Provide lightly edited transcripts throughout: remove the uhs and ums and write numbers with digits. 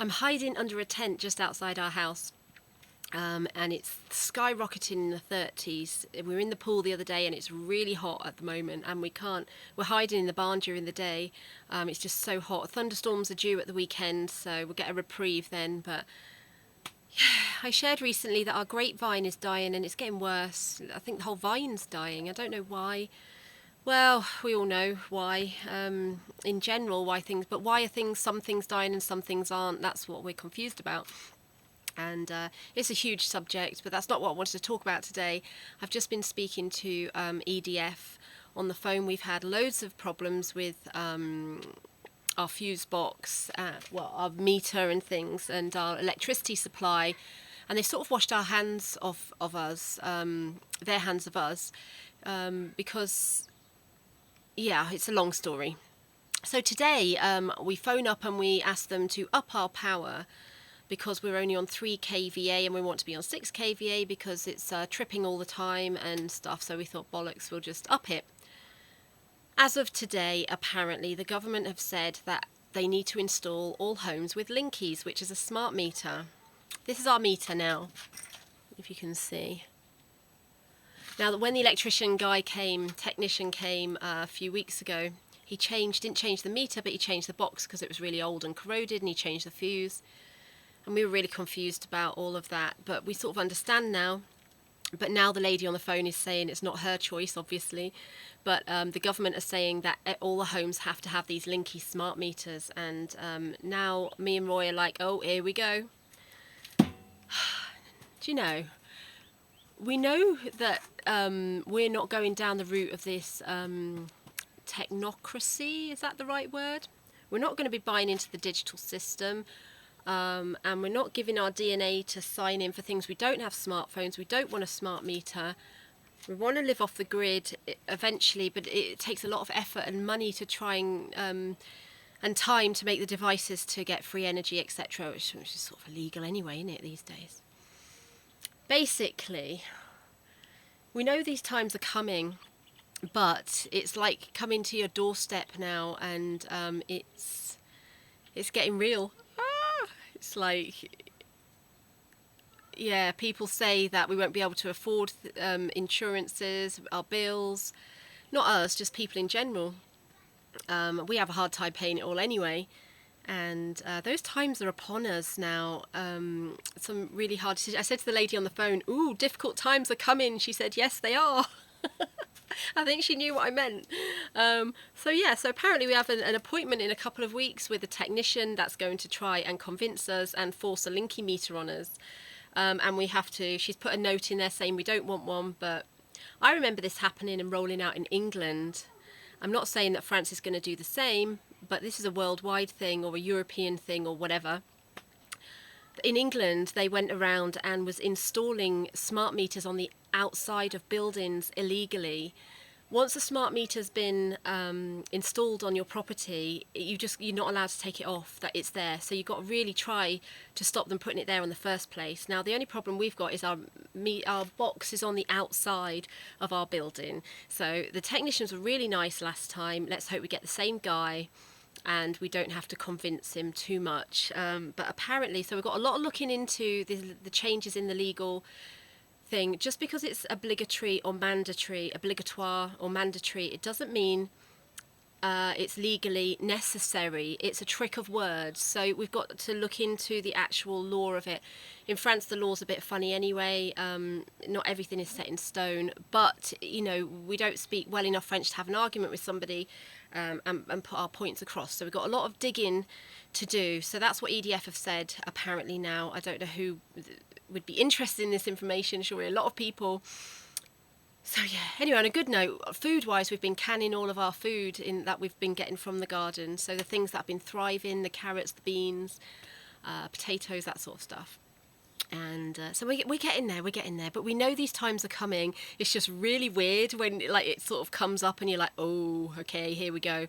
I'm hiding under a tent just outside our house. And it's skyrocketing in the 30s. We were in the pool the other day and it's really hot at the moment, and we're hiding in the barn during the day. It's just so hot. Thunderstorms are due at the weekend, so we'll get a reprieve then. But I shared recently that our grapevine is dying and it's getting worse. I think the whole vine's dying. I don't know why. Well, we all know why, in general, but why are some things dying and some things aren't? That's what we're confused about. And it's a huge subject, but that's not what I wanted to talk about today. I've just been speaking to EDF on the phone. We've had loads of problems with our fuse box, our meter and things, and our electricity supply. And they've sort of washed our hands of us, their hands of us, because, yeah, it's a long story. So today we phone up and we ask them to up our power, because we're only on 3 kVA and we want to be on 6 kVA because it's tripping all the time and stuff. So we thought, bollocks, we'll just up it. As of today, apparently, the government have said that they need to install all homes with Linkies, which is a smart meter. This is our meter now, if you can see. Now, when the technician came a few weeks ago, he didn't change the meter, but he changed the box because it was really old and corroded, and he changed the fuse. And we were really confused about all of that, but we sort of understand now. But now the lady on the phone is saying it's not her choice, obviously, but the government are saying that all the homes have to have these Linky smart meters. And now me and Roy are like, oh, here we go. Do you know, we know that we're not going down the route of this technocracy, is that the right word? We're not going to be buying into the digital system. And we're not giving our DNA to sign in for things. We don't have smartphones. We don't want a smart meter. We want to live off the grid eventually, but it takes a lot of effort and money to try and time to make the devices to get free energy, etc., which is sort of illegal anyway, isn't it, these days? Basically, we know these times are coming, but it's like coming to your doorstep now, and it's getting real. It's like, yeah, people say that we won't be able to afford insurances, our bills. Not us, just people in general. We have a hard time paying it all anyway. And those times are upon us now. Some really hard decisions. I said to the lady on the phone, ooh, difficult times are coming. She said, yes, they are. I think she knew what I meant. So apparently we have an appointment in a couple of weeks with a technician that's going to try and convince us and force a Linky meter on us. And we have to, she's put a note in there saying we don't want one, but I remember this happening and rolling out in England. I'm not saying that France is going to do the same, but this is a worldwide thing or a European thing or whatever. In England, they went around and was installing smart meters on the outside of buildings illegally. Once a smart meter's been installed on your property, you're not allowed to take it off, that it's there. So you've got to really try to stop them putting it there in the first place. Now, the only problem we've got is our box is on the outside of our building. So the technicians were really nice last time. Let's hope we get the same guy and we don't have to convince him too much. But apparently, so we've got a lot of looking into the changes in the legal thing. Just because it's obligatory or mandatory, it doesn't mean it's legally necessary. It's a trick of words. So we've got to look into the actual law of it. In France, the law's a bit funny anyway. Not everything is set in stone, but we don't speak well enough French to have an argument with somebody and put our points across. So we've got a lot of digging to do. So that's what EDF have said apparently now. I don't know who would be interested in this information. Surely a lot of people. So yeah, anyway, on a good note, food-wise, we've been canning all of our food that we've been getting from the garden. So the things that have been thriving, the carrots, the beans, potatoes, that sort of stuff. And so we're getting there, but we know these times are coming. It's just really weird when it sort of comes up and you're like, oh, okay, here we go.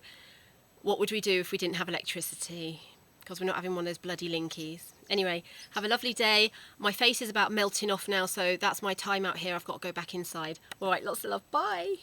What would we do if we didn't have electricity? Because we're not having one of those bloody Linkies. Anyway, have a lovely day. My face is about melting off now, so that's my time out here. I've got to go back inside. All right, lots of love. Bye.